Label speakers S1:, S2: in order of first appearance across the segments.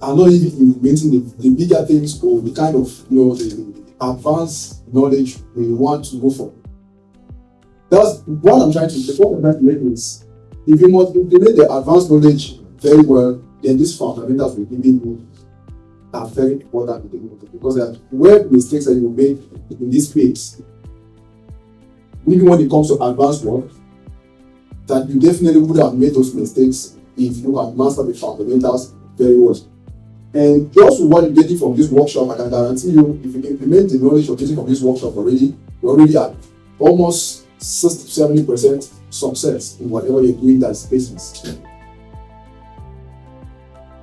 S1: are not even implementing the bigger things or the kind of the advanced knowledge we want to go for. That's what I'm trying to say. What I'm trying to make is, if you must implement the advanced knowledge very well, then these fundamentals will give you are very important because there are where mistakes that you make in this space, even when it comes to advanced work, that you definitely would have made those mistakes if you had mastered the fundamentals very well. And just what you're getting from this workshop, I can guarantee you, if you implement the knowledge you're getting from this workshop already, you're already at almost 60-70% success in whatever you're doing that spaces.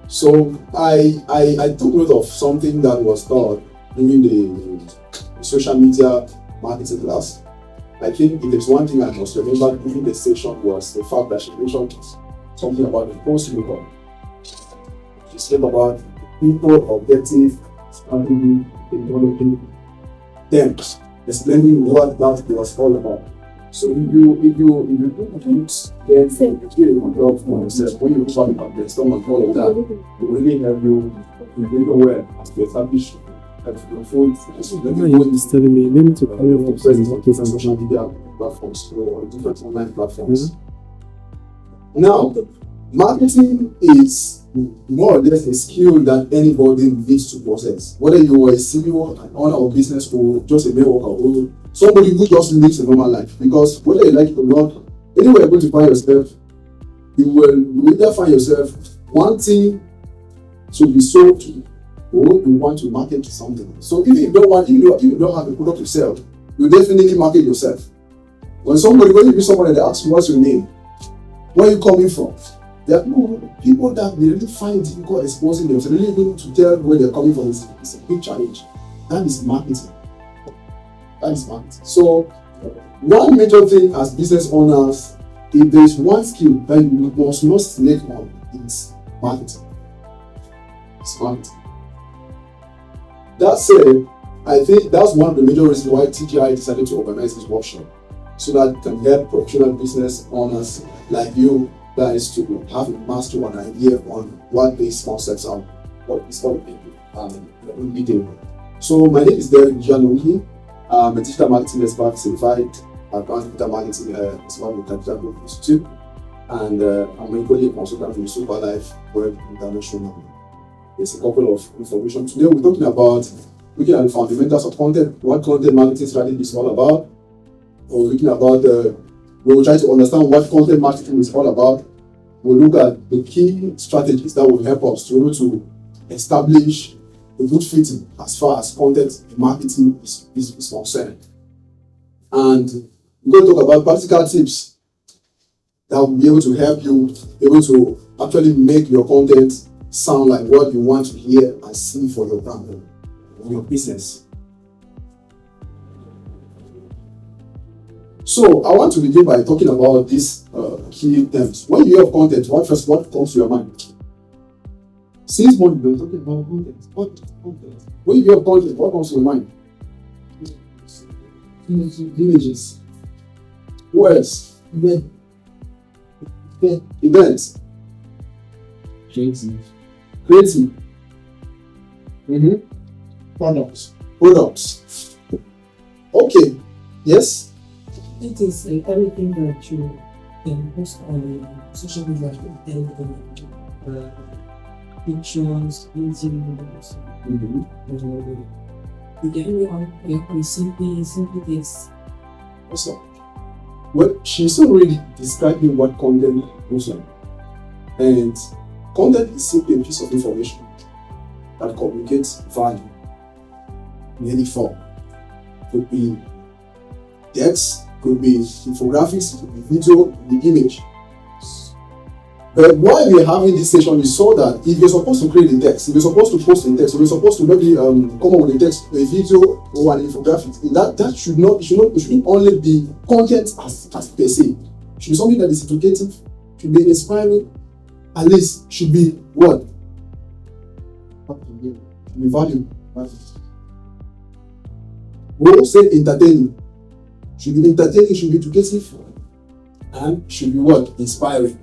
S1: So I took note of something that was taught during the social media marketing class. I think if there's one thing I must remember during the session was the fact that she mentioned something about the post-income. She spoke about people, objective, strategy, technology, terms, explaining what that was all about. So if you do things, then you get a control for yourself. When you look back at the stomach and all of that, it will really help you be very aware as to establish your phone.
S2: You're disturbing me. Let me to call you
S1: for presence on different social media platforms or different online platforms. Now, marketing is more or less a skill that anybody needs to possess. Whether you are a CEO, an owner of business, or just a mere worker, or somebody who just lives a normal life. Because whether you like it or not, anywhere you're going to find yourself, you will either find yourself wanting to be sold to, or you want to market to something. So if you don't have a product to sell, you definitely market yourself. When you meet somebody and they ask you what's your name, where are you coming from? There are people that they really find it difficult exposing themselves, really able to tell where they're coming from. It's a big challenge. That is marketing. So one major thing as business owners, if there's one skill that you must not select on, it's marketing. It's marketing. That said, I think that's one of the major reasons why TGI decided to organize this workshop, so that it can help professional business owners like you guys to have a master or an idea on what these concepts are, what is all in detail. So my name is Derick Njiah. I'm a digital marketing expert, certified advanced digital marketing expert with Capital Group Institute, and I'm equally a consultant with Super Life Web International. There's a couple of information. Today we're talking about looking at the fundamentals of content, what content marketing strategy is all about. We're looking about we'll try to understand what content marketing is all about. We'll look at the key strategies that will help us to be able to establish a good fitting as far as content marketing is concerned. And we're going to talk about practical tips that will be able to help you able to actually make your content sound like what you want to hear and see for your brand or your business. So I want to begin by talking about these key terms. When you hear of content, what comes to your mind? Since morning we're talking about content. What content? When you hear of content, what comes to your mind? Images. What else? Events. Creative. Products. Okay. Yes.
S3: It is everything that you can post on social media, pictures, videos. You simply this.
S1: Awesome. Well, she's already describing what content looks like. And content is simply a piece of information that communicates value in any form. It could be text, could be infographics, could be video, the image. But why we're having this session is so that if you're supposed to create the text, if you're supposed to post the text, if you're supposed to maybe come up with a text, a video, or an infographic, that shouldn't only be content as per se. It should be something that is educative, should be inspiring, at least should be what? Should be value. We'll say entertaining. Should be entertaining, should be educative, and should be what? Inspiring.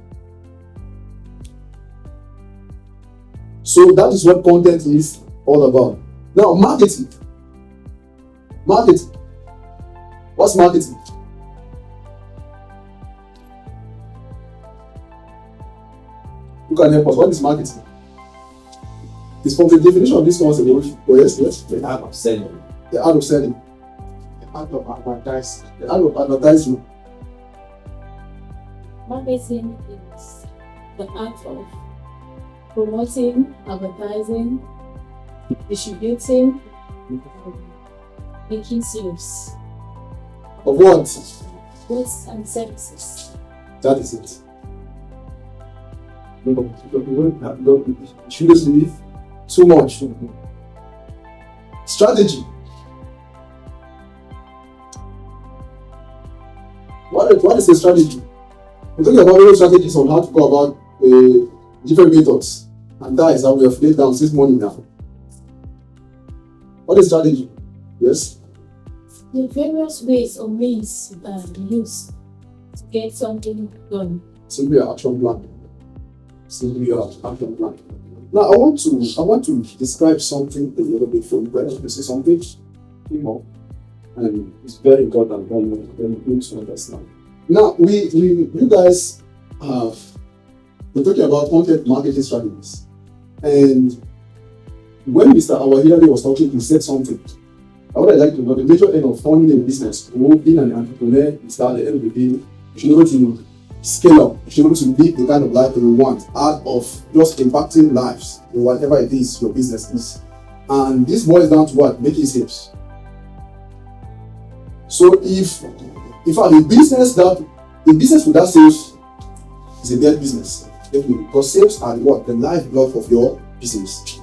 S1: So that is what content is all about. Now, marketing. Marketing. What's marketing? Who can help us? What is marketing? It's from the definition of this concept. Oh, yes.
S4: The art of selling.
S1: The art of selling.
S4: The art of advertising.
S1: The art of advertising.
S5: Marketing is the art of promoting, advertising, distributing, making sales,
S1: Of what?
S5: goods and services.
S1: That is it. Shouldn't believe too much. Strategy. What is a strategy? We're talking about various strategies on how to go about different methods, and that is how we have laid down since morning now. What is strategy? Yes.
S5: The various ways or means used to get something done.
S1: Simply an action plan. Simply your action plan. Now I want to describe something a little bit for you guys. You say something, and it's very important, very good to understand. Now you guys we're talking about content marketing strategies, and when Mr. Awahirade was talking, he said something. What I'd like to know, the major aim of owning a business, or being an entrepreneur, is that at the end of the day, you should be able to scale up. You should be able to live the kind of life that you want out of just impacting lives in whatever it is your business is. And this boils down to what? Making sales. So if a business without sales is a dead business, definitely, because sales are what? The lifeblood of your business.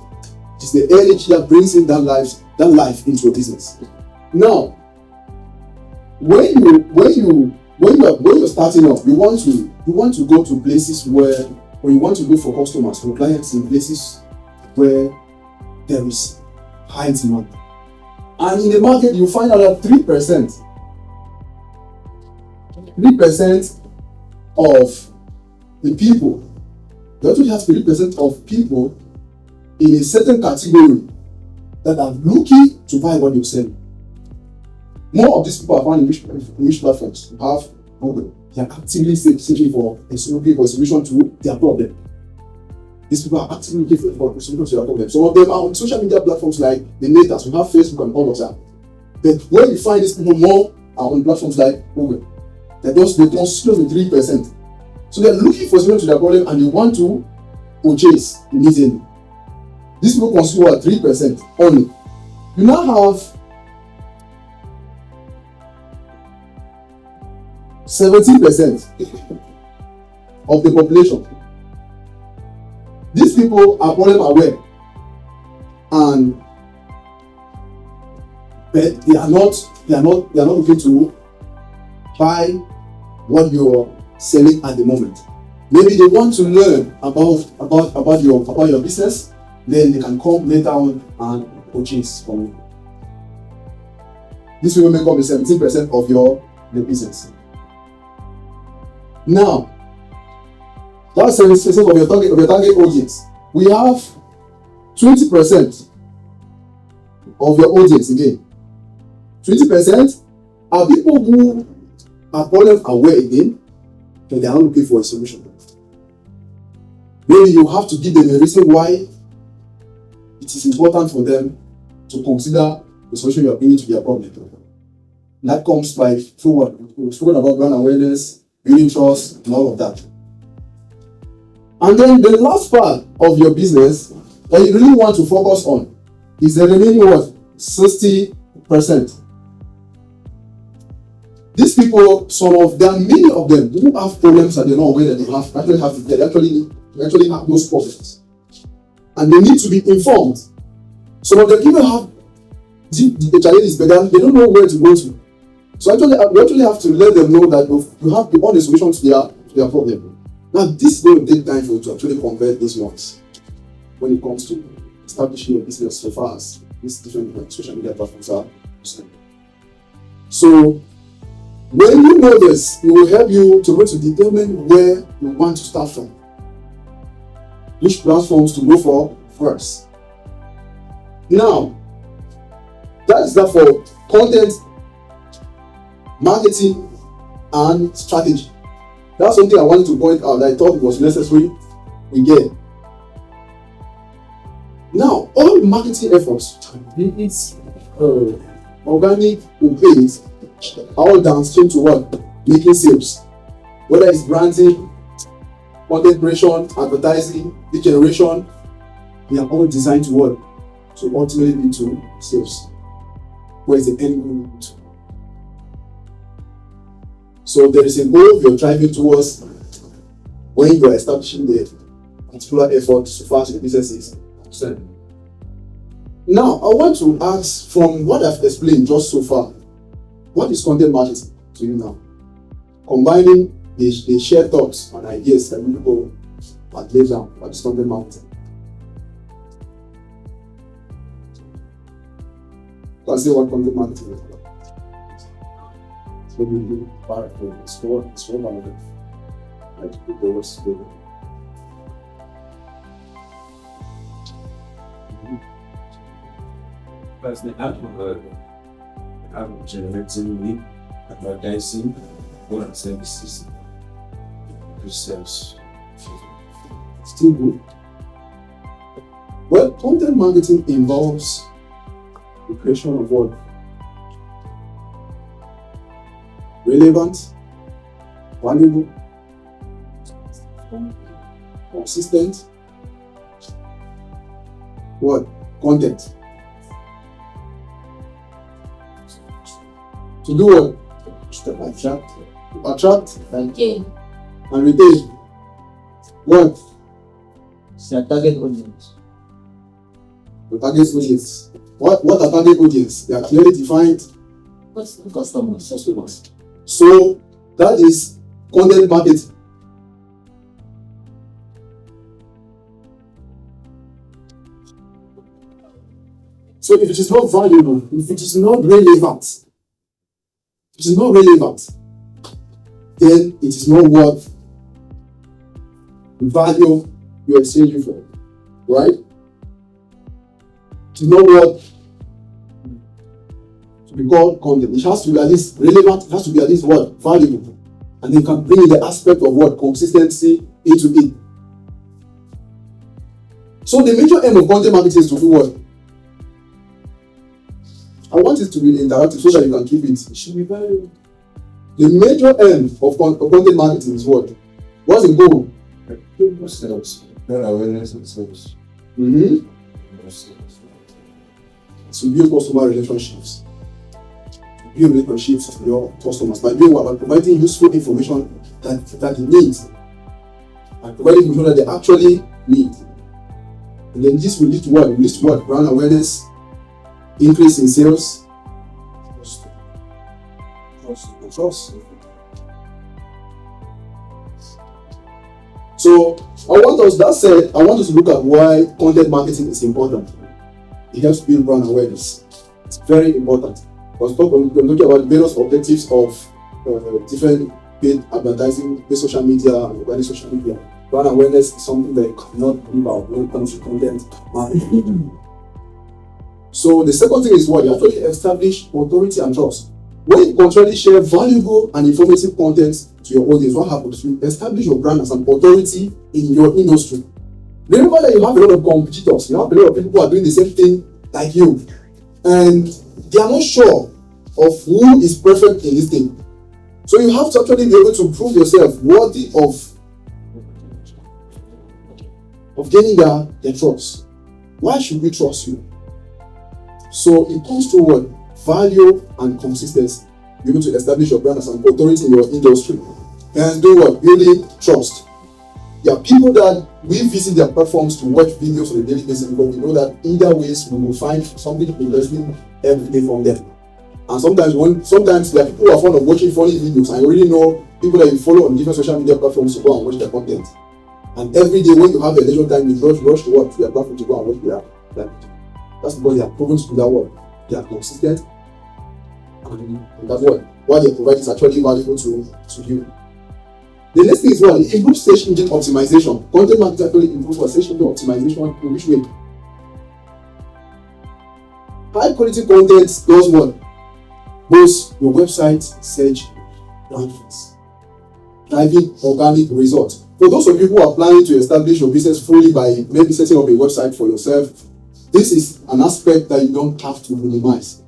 S1: It's the energy that brings in that life into your business. Now, when you're starting off, you want to go to places where, or you want to go for customers, for clients in places where there is high demand. And in the market, you find out that 3% of the people, you actually have 3% of people in a certain category that are looking to buy what you're selling. More of these people are found in which platforms? You have Google. They are actively searching for a solution to their problem. These people are actively looking for a solution to their problem. Some of them are on social media platforms like the Natas. We have Facebook and all of that. But where you find these people more are on platforms like Google. They constitute the 3%. So they're looking for a solution to their problem and they want to purchase immediately. These people constitute 3% only. You now have 70% of the population. These people are problem aware, but they are not looking to buy what you're selling at the moment. Maybe they want to learn about your business, then they can come later on and purchase from you. This will make up the 17% of your business. Now, that's 70% of your target audience. We have 20% of your audience again. 20% are people who are problem aware again, but they are not looking for a solution. Maybe you have to give them a reason why it is important for them to consider the solution you are bringing to their problem. That comes by through what? We've spoken about brand awareness, building trust, and all of that. And then the last part of your business that you really want to focus on is the remaining 60%. These people, many of them who have problems that they know where they actually have those problems. And they need to be informed. Some of them even have the challenges, but they don't know where to go to. So we actually have to let them know that you have all the solutions to their problem. Now, this is going to take time for you to actually convert these ones when it comes to establishing your business so far as these different social media platforms are concerned. So, when you know this, it will help you to be able to determine where you want to start from, which platforms to go for, first. Now, that is that for content, marketing, and strategy. That's something I wanted to point out that I thought was necessary we get. Now, all marketing efforts, it's organic or paid, all downstream to what? Making sales. Whether it's branding, content creation, advertising, lead generation, they are all designed to what? To ultimately lead to sales. Where is the end goal? So there is a goal you're driving towards when you are establishing the particular effort so far as the business is concerned. Now, I want to ask, from what I've explained just so far, what is content marketing to you now? Combining the shared thoughts and ideas that people have laid down, what is content marketing? Can I say what content marketing is? So we do part of explore like the doors together.
S4: That's the act of generating lead, advertising, goods and services, sales.
S1: Still good. Well, content marketing involves the creation of what? Relevant, valuable, consistent, what? Content. To do what? To attract and retain. What?
S3: Your target audience.
S1: The target audience. What are target audience? They are clearly defined customers. So that is content marketing. So if it is not valuable, if it is not relevant, then it is not worth the value you are exchanging for, right? It is not worth to be called content. It has to be at least relevant, it has to be at least what? Valuable. And you can bring in the aspect of what? Consistency into it. So the major aim of content marketing is to do what? I want it to be interactive so that you can keep it. It should be valuable. The major aim of content marketing is what? What's the goal?
S4: Sales. Not awareness and sales.
S1: To build customer relationships. Build relationships with your customers by providing useful information that they need. And providing information that they actually need. And then this will lead to what? It will lead to what? Brand awareness, increase in sales, trust. So I want us to look at why content marketing is important. It helps build brand awareness. It's very important. We're talking about various objectives of different paid advertising, paid social media, and organic social media. Brand awareness is something that you cannot leave out when it comes to content marketing. So the second thing is what? You actually establish authority and trust. When you continually share valuable and informative content to your audience, what happens? You establish your brand as an authority in your industry. Remember that you have a lot of competitors, you have a lot of people who are doing the same thing like you, and they are not sure of who is perfect in this thing. So you have to actually be able to prove yourself worthy of gaining their trust. Why should we trust you? So it comes to what? Value and consistency. You're able to establish your brand as an authority in your industry. And do what? Building trust. There are people that we visit their platforms to watch videos on a daily basis because we know that either ways we will find something interesting every day from them. And sometimes there are people who are fond of watching funny videos, and you already know people that you follow on different social media platforms to go and watch their content. And every day when you have a leisure time, you rush to watch their platform to go and watch their video. That's because they are proven to do that work. They are consistent, and that's what they provide is actually valuable to you. The next thing is what? It improves search engine optimization. Content marketing actually improves search engine optimization in which way? high quality content does what? Boosts your website search rankings, driving organic results. For those of you who are planning to establish your business fully by maybe setting up a website for yourself, this is an aspect that you don't have to minimize.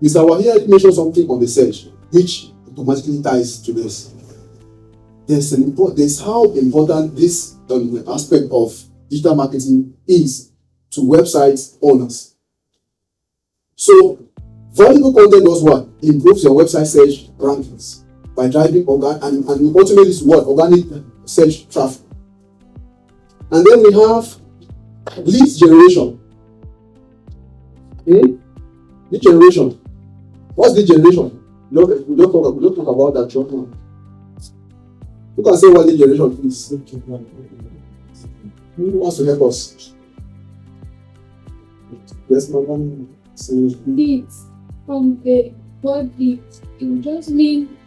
S1: Mr. Wahia mentioned something on the search, which automatically ties to this. There's how important this aspect of digital marketing is to website owners. So, valuable content does what? Improves your website search rankings by driving and ultimately is what? Organic search traffic. And then we have lead generation. Lead generation. What's lead generation? We don't talk about that short now. You can say what lead generation is. Who wants to help us? Yes, madam.
S5: Leads from the word leads. It will just mean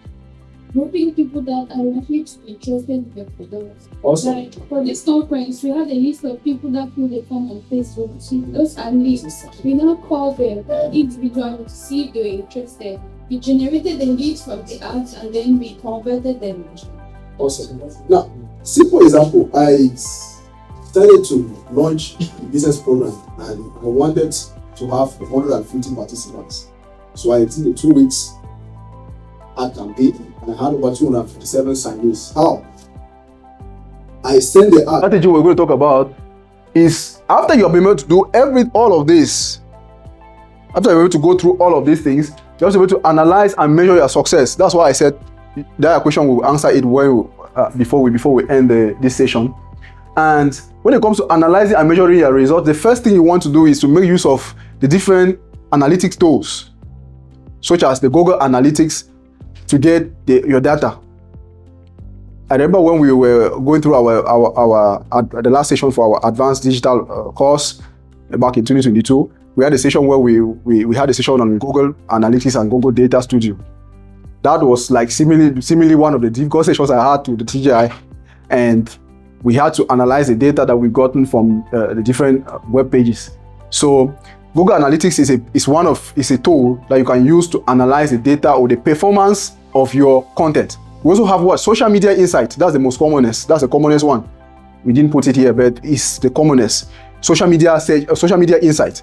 S5: grouping people that are likely to be interested in your products.
S1: Awesome.
S5: Like for the store friends, we have a list of people that fill the form on Facebook. Those are leads. We now call them individually to see if they're interested. We generated the leads from the ads and then we converted them.
S1: Awesome. Now, simple example. I started to launch a business program and I wanted to have 150 participants. So I did a 2 weeks ad campaign and I had over 257 sign-ins. How? I sent the ad.
S6: Strategy we're going to talk about is after you have been able to do all of this, after you're able to go through all of these things, you're also able to analyze and measure your success. That's why I said that question will answer it before we end this session. And when it comes to analyzing and measuring your results, the first thing you want to do is to make use of the different analytics tools, such as the Google Analytics, to get your data. I remember when we were going through the last session for our advanced digital course back in 2022. We had a session where we had a session on Google Analytics and Google Data Studio. That was like seemingly one of the difficult sessions I had to the TGI, and we had to analyze the data that we've gotten from the different web pages. So Google Analytics is a tool that you can use to analyze the data or the performance of your content. We also have what? Social media insight. That's the most commonest. That's the commonest one. We didn't put it here, but it's the commonest. Social media insight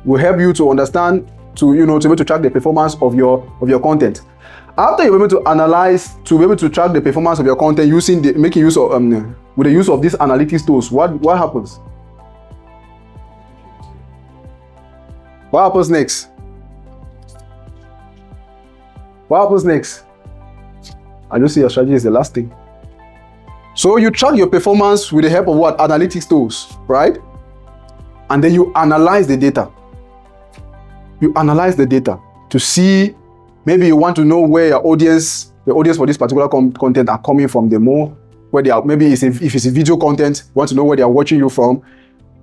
S6: will help you to understand, to be able to track the performance of your content. After you're able to analyze, to be able to track the performance of your content making use of with the use of these analytics tools, what happens? What happens next? What happens next? I just see your strategy is the last thing. So you track your performance with the help of what? Analytics tools, right? And then you analyze the data. You analyze the data to see, maybe you want to know where the audience for this particular content are coming from, the more, where they are, maybe if it's a video content, you want to know where they are watching you from,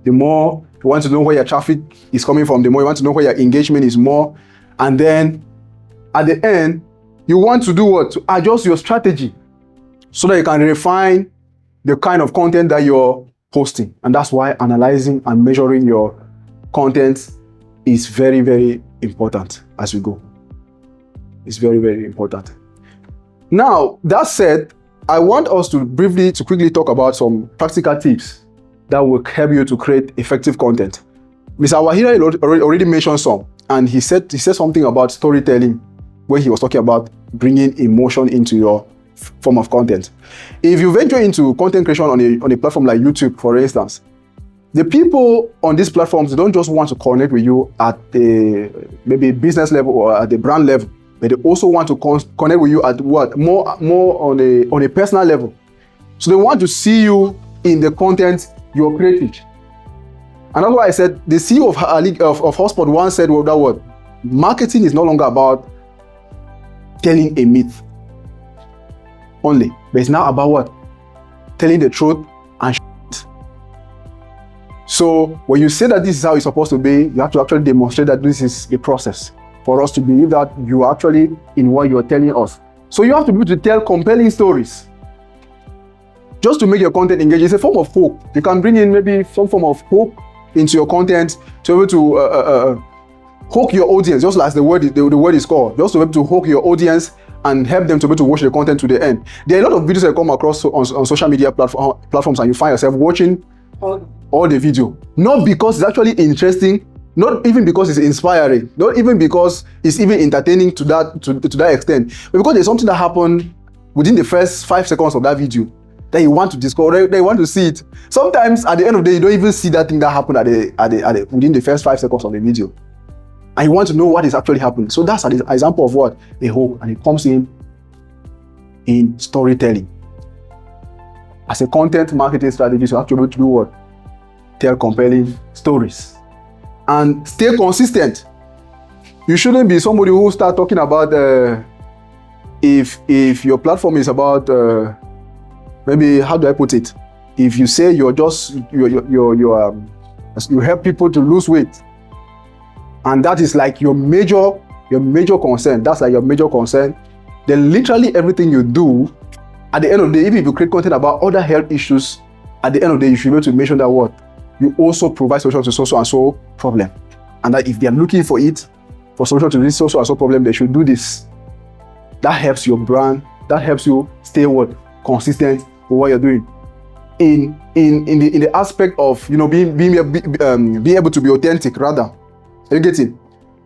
S6: the more you want to know where your traffic is coming from, the more you want to know where your engagement is more. And then at the end, you want to do what? To adjust your strategy so that you can refine the kind of content that you're posting. And that's why analyzing and measuring your content is very, very important as we go. It's very, very important. Now, that said, I want us to quickly talk about some practical tips that will help you to create effective content. Mr. Wahira already mentioned some, and he said something about storytelling when he was talking about bringing emotion into your form of content. If you venture into content creation on a platform like YouTube, for instance, the people on these platforms, they don't just want to connect with you at the maybe business level or at the brand level, but they also want to connect with you at what? More on a personal level. So they want to see you in the content you're creating. And that's why I said the CEO of HotSpot once said that word, marketing is no longer about telling a myth only, but it's now about what? Telling the truth and shit. So when you say that this is how it's supposed to be, you have to actually demonstrate that this is a process for us to believe that you are actually in what you're telling us. So you have to be able to tell compelling stories just to make your content engage. It's a form of hope. You can bring in maybe some form of hope into your content to be able to hook your audience, just like the word is called, just to be able to hook your audience and help them to be able to watch the content to the end. There are a lot of videos that come across on social media platforms, and you find yourself watching all the video, not because it's actually interesting, not even because it's inspiring, not even because it's even entertaining to that extent, but because there's something that happened within the first 5 seconds of that video that you want to discover, that you want to see it. Sometimes at the end of the day, you don't even see that thing that happened within the first 5 seconds of the video, and you want to know what is actually happening. So that's an example of what? A hook, and it comes in storytelling. As a content marketing strategy, you have to be able to do what? Tell compelling stories and stay consistent. You shouldn't be somebody who start talking about if your platform is about maybe, how do I put it? If you say you help people to lose weight, and that is like your major concern. That's like your major concern. Then literally everything you do, at the end of the day, even if you create content about other health issues, at the end of the day, you should be able to mention that what? You also provide solutions to so and so problem. And that if they are looking for solution to this so and so problem, they should do this. That helps your brand. That helps you stay what? Consistent with what you're doing. In the aspect of being able to be authentic, rather. You get it?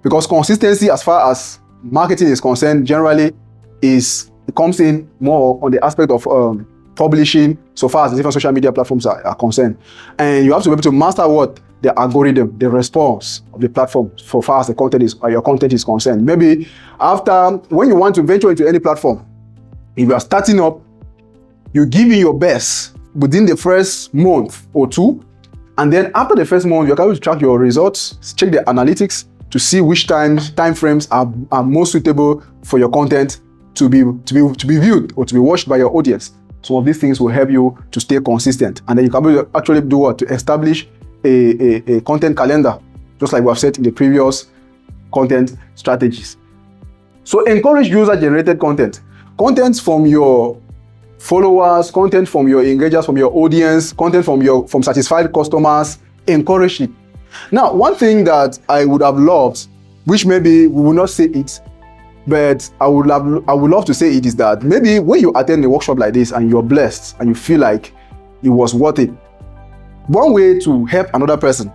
S6: Because consistency, as far as marketing is concerned, generally it comes in more on the aspect of publishing, so far as the different social media platforms are concerned. And you have to be able to master what? The algorithm, the response of the platform, so far as your content is concerned. Maybe when you want to venture into any platform, if you are starting up, you give it your best within the first month or two, and then after the first month, you're able to track your results, check the analytics to see which time frames are most suitable for your content to be viewed or to be watched by your audience. Some of these things will help you to stay consistent, and then you can actually do what? To establish a content calendar, just like we have said in the previous content strategies. So encourage user-generated content from your followers, content from your engagers, from your audience, content from satisfied customers. Encourage it. Now, one thing that I would have loved, which maybe we will not say it, but I would love to say it, is that maybe when you attend a workshop like this and you're blessed and you feel like it was worth it, one way to help another person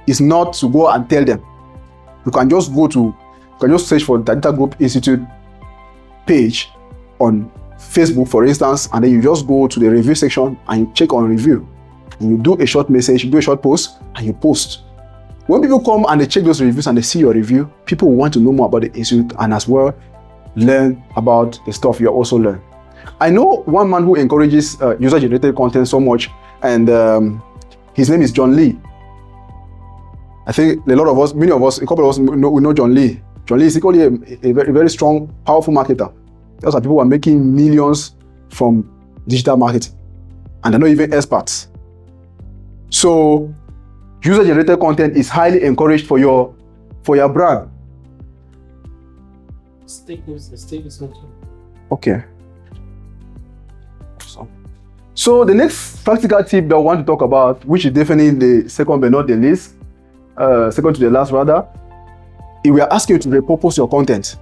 S6: is not to go and tell them. You can just search for the Data Group Institute page on Facebook, for instance, and then you just go to the review section and you check on review. And you do a short message, you do a short post, and you post. When people come and they check those reviews and they see your review, people want to know more about the institute and as well learn about the stuff you also learn. I know one man who encourages user-generated content so much, and his name is John Lee. I think many of us, a couple of us know John Lee. John Lee is equally a very, very strong, powerful marketer. Those are people who are making millions from digital marketing, and they're not even experts. So user-generated content is highly encouraged for your brand. Okay. So the next practical tip that I want to talk about, which is definitely the second but not the least, second to the last rather, if we are asking you to repurpose your content.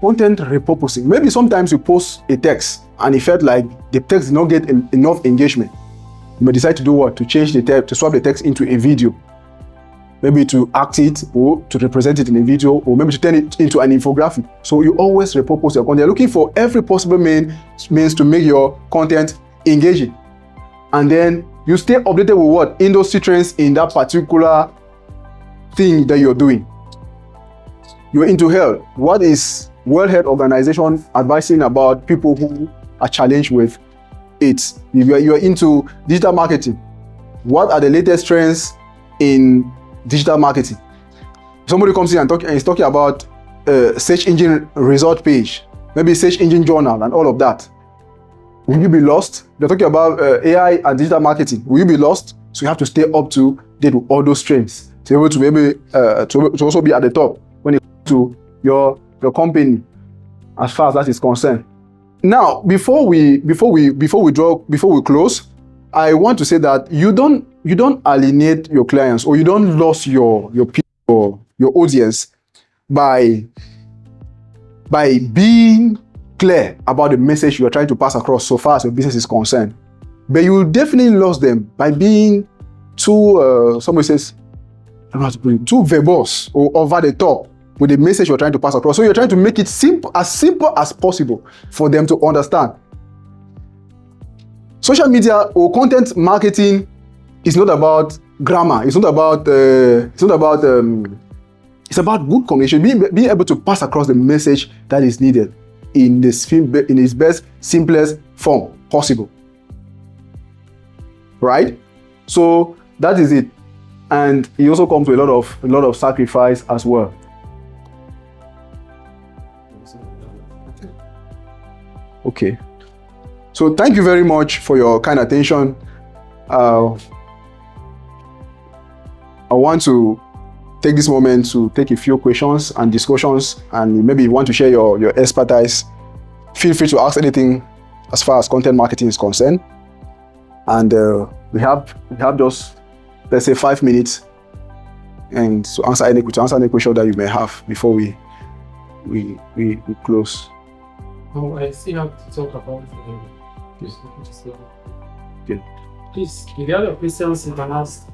S6: Content repurposing. Maybe sometimes you post a text and it felt like the text did not get enough engagement. You may decide to do what? To change the text, to swap the text into a video. Maybe to act it or to represent it in a video, or maybe to turn it into an infographic. So you always repurpose your content. You're looking for every possible means to make your content engaging. And then you stay updated with what? Industry trends in that particular thing that you're doing. You're into health. What is World Health Organization advising about people who are challenged with AIDS? If you're into digital marketing, what are the latest trends in digital marketing? Somebody comes in and is talking about search engine result page, maybe search engine journal and all of that. Will you be lost? They're talking about AI and digital marketing. Will you be lost? So you have to stay up to date with all those trends to be able to to also be at the top when it comes to your company, as far as that is concerned. Now, before we close, I want to say that you don't you don't alienate your clients, or you don't lose your people, your audience by being clear about the message you are trying to pass across so far as your business is concerned. But you will definitely lose them by being too, somebody says, I don't know how to put it, too verbose or over the top with the message you're trying to pass across. So you're trying to make it simple as possible for them to understand. Social media or content marketing is not about grammar. It's about good communication. Being able to pass across the message that is needed in its best, simplest form possible. Right? So that is it. And it also comes with a lot of sacrifice as well. Okay. So thank you very much for your kind attention. I want to take this moment to take a few questions and discussions, and maybe you want to share your expertise. Feel free to ask anything as far as content marketing is concerned. And we have just, let's say, 5 minutes, and to answer any question that you may have before we close.
S2: Oh, I still have to talk about this.
S6: Okay.
S2: Please, if you have your questions, you can ask.